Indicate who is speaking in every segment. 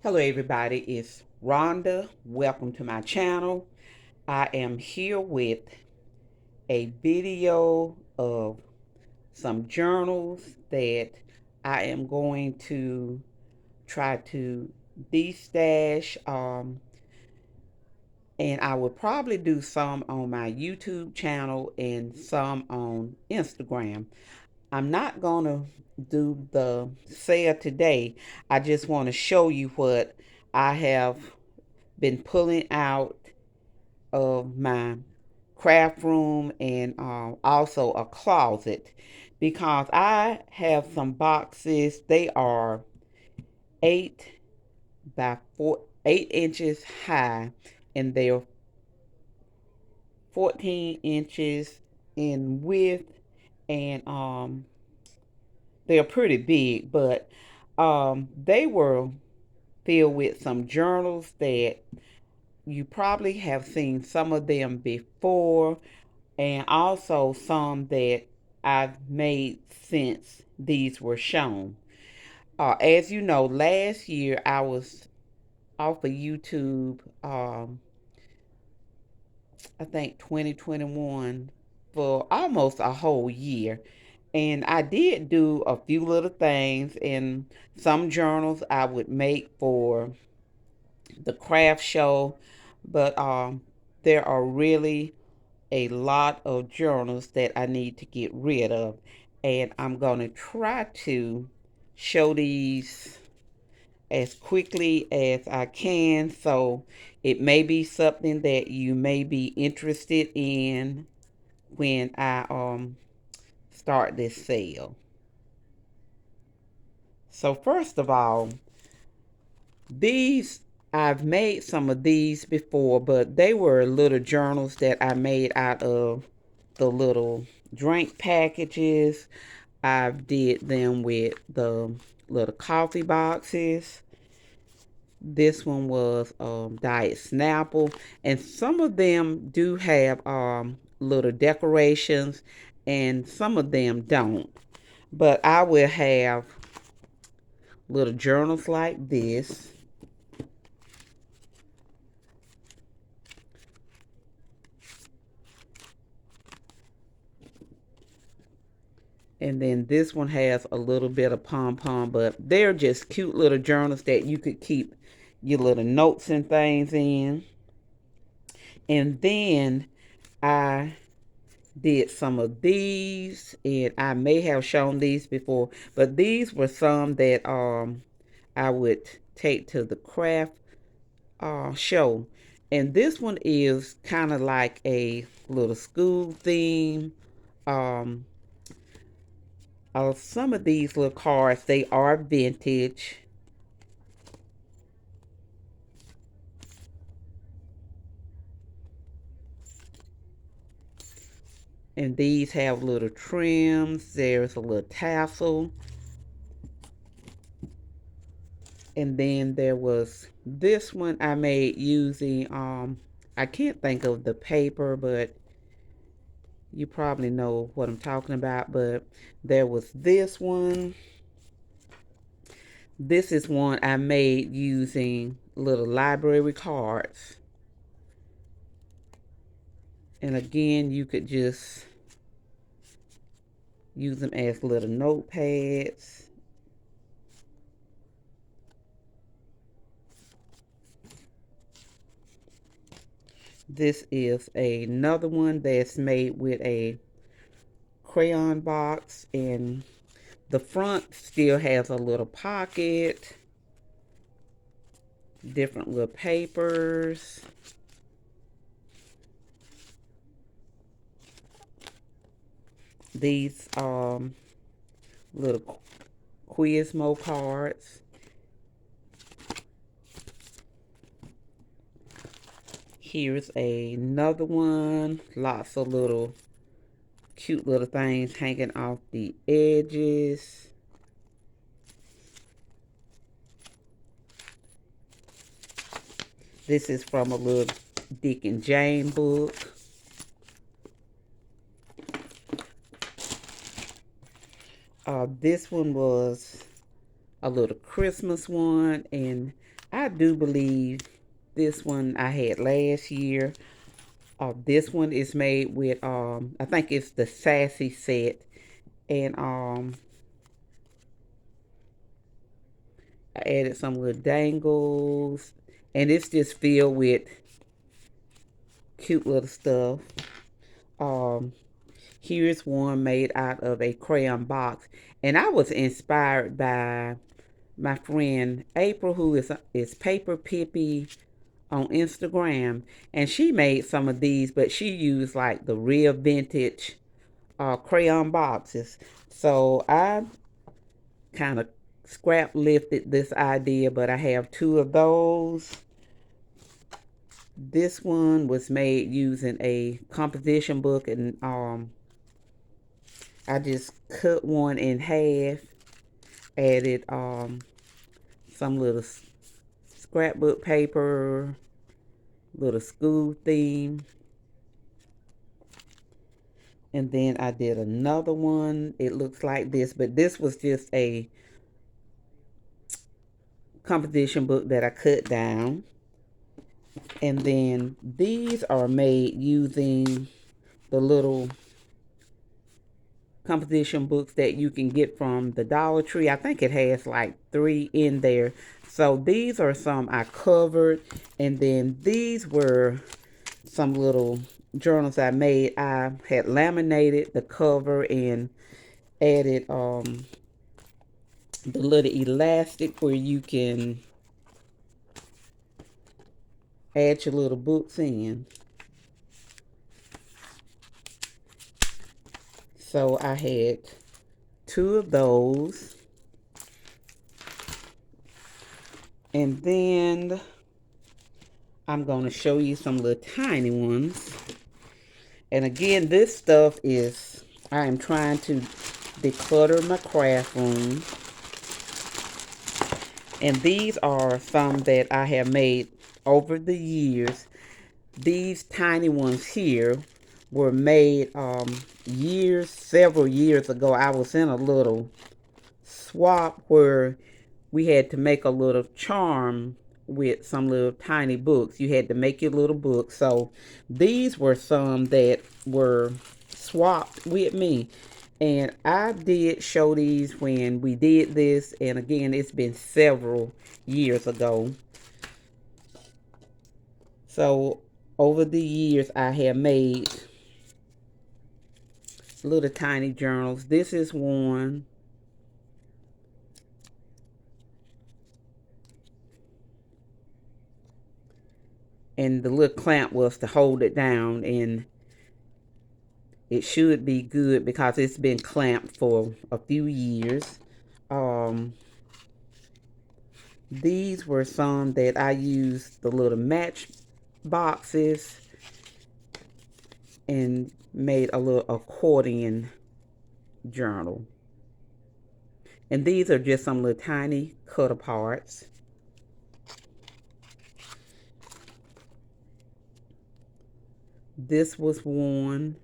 Speaker 1: Hello everybody, it's Rhonda. Welcome to my channel. I am here with a video of some journals that I am going to try to destash, and I will probably do some on my YouTube channel and some on Instagram. I'm not gonna do the sale today. I just want to show you what I have been pulling out of my craft room and also a closet, because I have some boxes. They are 8 inches high, and they're 14 inches in width, and they're pretty big, but they were filled with some journals that you probably have seen some of them before, and also some that I've made since these were shown. As you know, last year I was off of YouTube, I think 2021, for almost a whole year. And I did do a few little things in some journals I would make for the craft show, but there are really a lot of journals that I need to get rid of, and I'm going to try to show these as quickly as I can, so it may be something that you may be interested in when I start this sale. So first of all, these, I've made some of these before, but they were little journals that I made out of the little drink packages. I did them with the little coffee boxes. This one was Diet Snapple, and some of them do have little decorations, and some of them don't. But I will have little journals like this. And then this one has a little bit of pom-pom, but they're just cute little journals that you could keep your little notes and things in. And then I did some of these, and I may have shown these before, but these were some that I would take to the craft show. And this one is kind of like a little school theme. Um, some of these little cards, they are vintage. And these have little trims. There's a little tassel. And then there was this one I made using, I can't think of the paper, but you probably know what I'm talking about. But there was this one. This is one I made using little library cards. And again, you could just use them as little notepads. This is another one that's made with a crayon box, and the front still has a little pocket, different little papers. These little Quizmo cards. Here's another one. Lots of little cute little things hanging off the edges. This is from a little Dick and Jane book. This one was a little Christmas one, and I do believe this one I had last year. This one is made with I think it's the Sassy set, and I added some little dangles, and it's just filled with cute little stuff. Um, Here's one made out of a crayon box, and I was inspired by my friend April, who is Paper Pippy on Instagram, and she made some of these, but she used like the real vintage crayon boxes. So I kind of scrap lifted this idea, but I have two of those. This one was made using a composition book, and I just cut one in half, added some little scrapbook paper, little school theme, and then I did another one. It looks like this, but this was just a composition book that I cut down. And then these are made using the little composition books that you can get from the Dollar Tree. I think it has like 3 in there. So these are some I covered, and then these were some little journals I made. I had laminated the cover and added the little elastic where you can add your little books in. So I had 2 of those. And then I'm going to show you some little tiny ones. And again, this stuff is, I am trying to declutter my craft room. And these are some that I have made over the years. These tiny ones here were made several years ago. I was in a little swap where we had to make a little charm with some little tiny books. You had to make your little book. So these were some that were swapped with me. And I did show these when we did this. And again, it's been several years ago. So over the years, I have made little tiny journals. This is one. And the little clamp was to hold it down, and it should be good because it's been clamped for a few years. These were some that I used the little match boxes and made a little accordion journal. And these are just some little tiny cut aparts. This was one.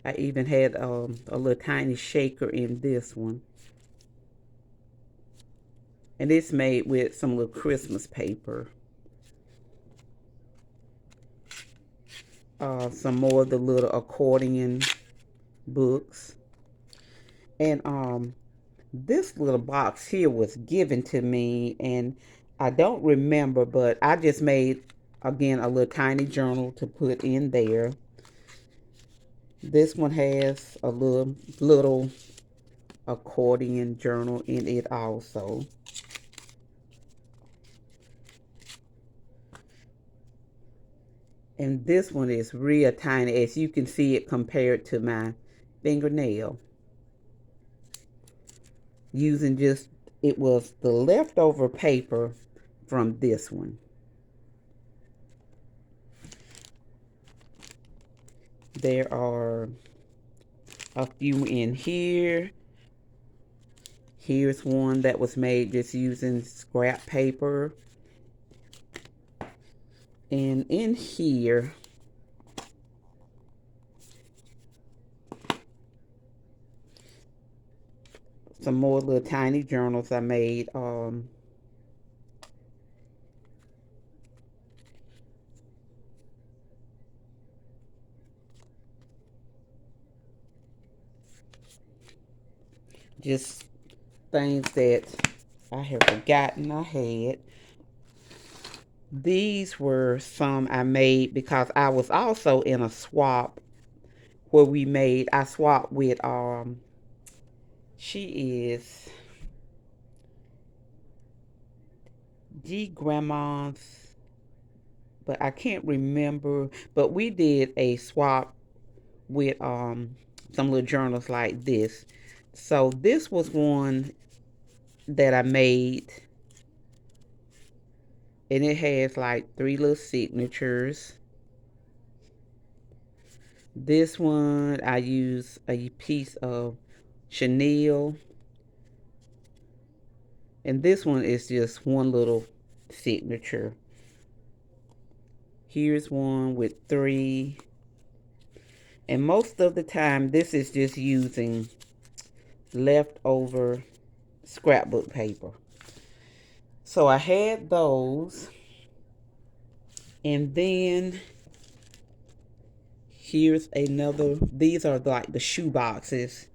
Speaker 1: I even had a little tiny shaker in this one. And it's made with some little Christmas paper. Some more of the little accordion books. And this little box here was given to me, and I don't remember, but I just made, again, a little tiny journal to put in there. This one has a little accordion journal in it also. And this one is real tiny, as you can see it compared to my fingernail. Using just, it was the leftover paper from this one. There are a few in here. Here's one that was made just using scrap paper. And in here, some more little tiny journals I made. Just things that I have forgotten I had. These were some I made because I was also in a swap where I swapped with, she is G Grandma's, but I can't remember. But we did a swap with some little journals like this. So this was one that I made, and it has like three little signatures. This one I use a piece of chenille, and this one is just one little signature. Here's one with three, and most of the time this is just using leftover scrapbook paper. So I had those, and then here's another. These are like the shoe boxes,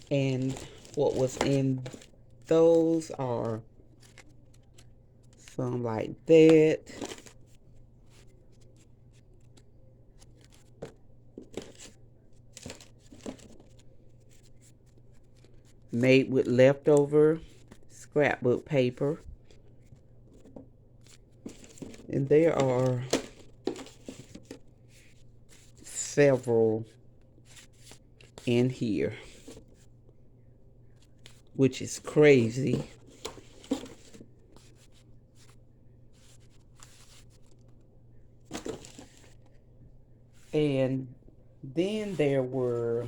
Speaker 1: and what was in those are some like that. Made with leftover scrapbook paper. And there are several in here, which is crazy. And then there were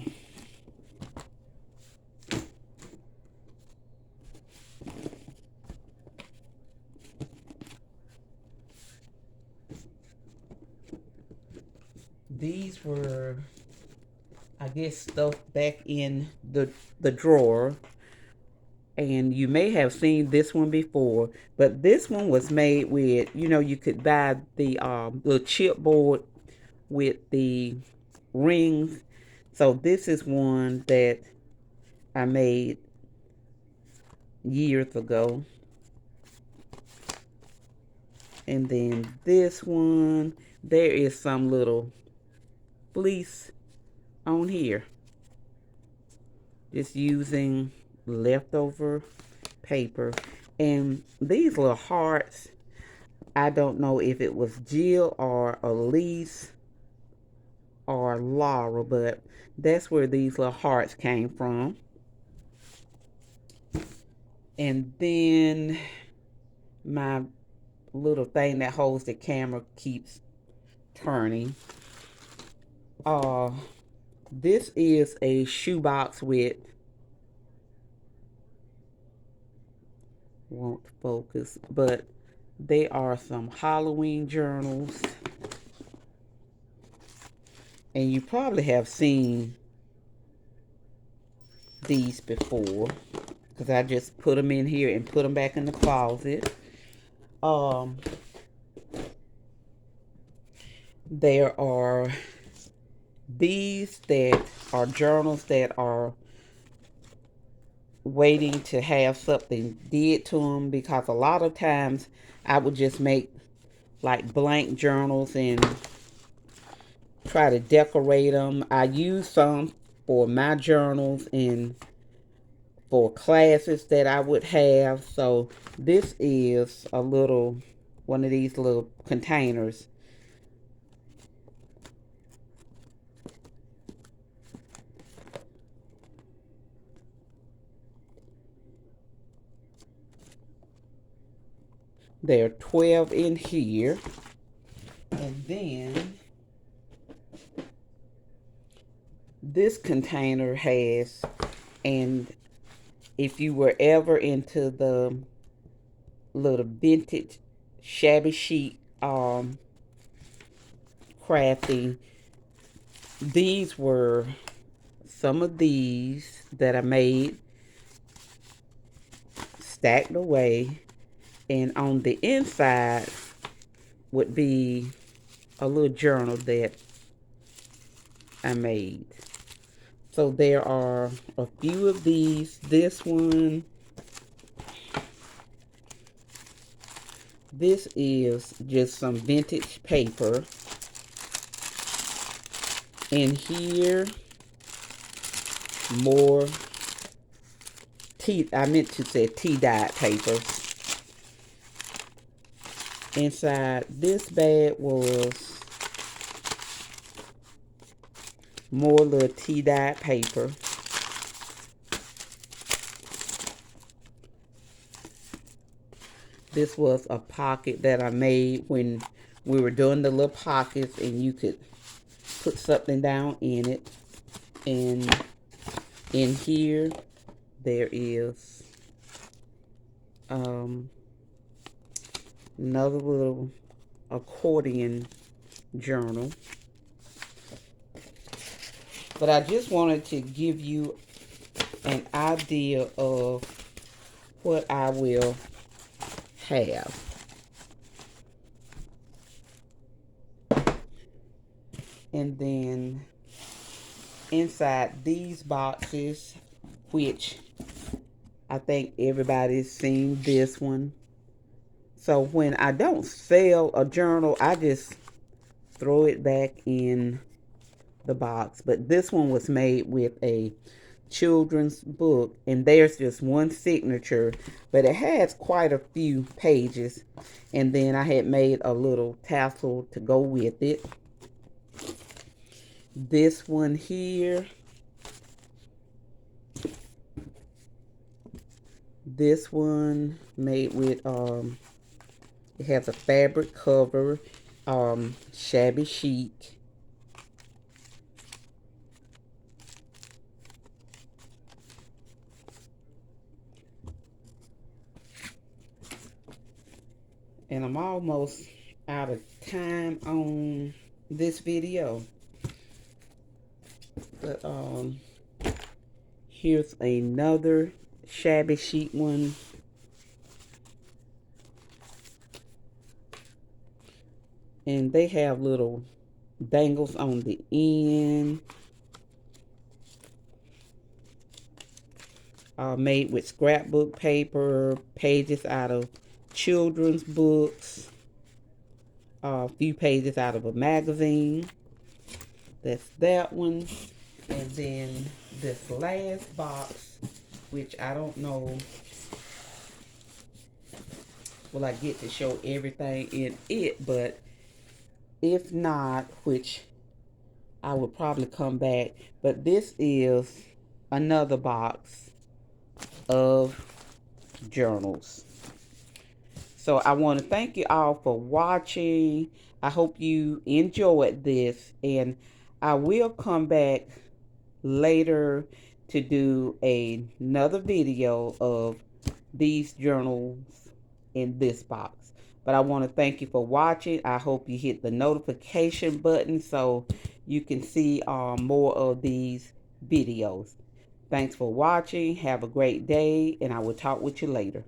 Speaker 1: these were, I guess, stuffed back in the drawer. And you may have seen this one before, but this one was made with, you could buy the little chipboard with the rings. So this is one that I made years ago. And then this one, there is some little fleece on here. Just using leftover paper. And these little hearts, I don't know if it was Jill or Elise or Laura, but that's where these little hearts came from. And then my little thing that holds the camera keeps turning. This is a shoebox with, won't focus, but they are some Halloween journals. And you probably have seen these before, because I just put them in here and put them back in the closet. There are these that are journals that are waiting to have something did to them, because a lot of times I would just make like blank journals and try to decorate them. I use some for my journals and for classes that I would have. So this is one of these little containers. There are 12 in here. And then this container has, and if you were ever into the little vintage shabby chic crafting. These were some of these that I made stacked away, and on the inside would be a little journal that I made. So there are a few of these. This is just some vintage paper. And here, more I meant to say tea-dyed paper. Inside this bag was more little tea-dyed paper. This was a pocket that I made when we were doing the little pockets, and you could put something down in it. And in here, there is another little accordion journal. But I just wanted to give you an idea of what I will have. And then inside these boxes, which I think everybody's seen this one. So when I don't sell a journal, I just throw it back in the box. But this one was made with a children's book, and there's just one signature, but it has quite a few pages. And then I had made a little tassel to go with it. This one here, this one made with it has a fabric cover, shabby chic. And I'm almost out of time on this video. But here's another shabby chic one. And they have little dangles on the end. Made with scrapbook paper, pages out of children's books, a few pages out of a magazine. That's that one. And then this last box, which I don't know, will I get to show everything in it, but if not, which I would probably come back, but this is another box of journals. So I want to thank you all for watching. I hope you enjoyed this, and I will come back later to do another video of these journals in this box. But I want to thank you for watching. I hope you hit the notification button so you can see more of these videos. Thanks for watching. Have a great day, and I will talk with you later.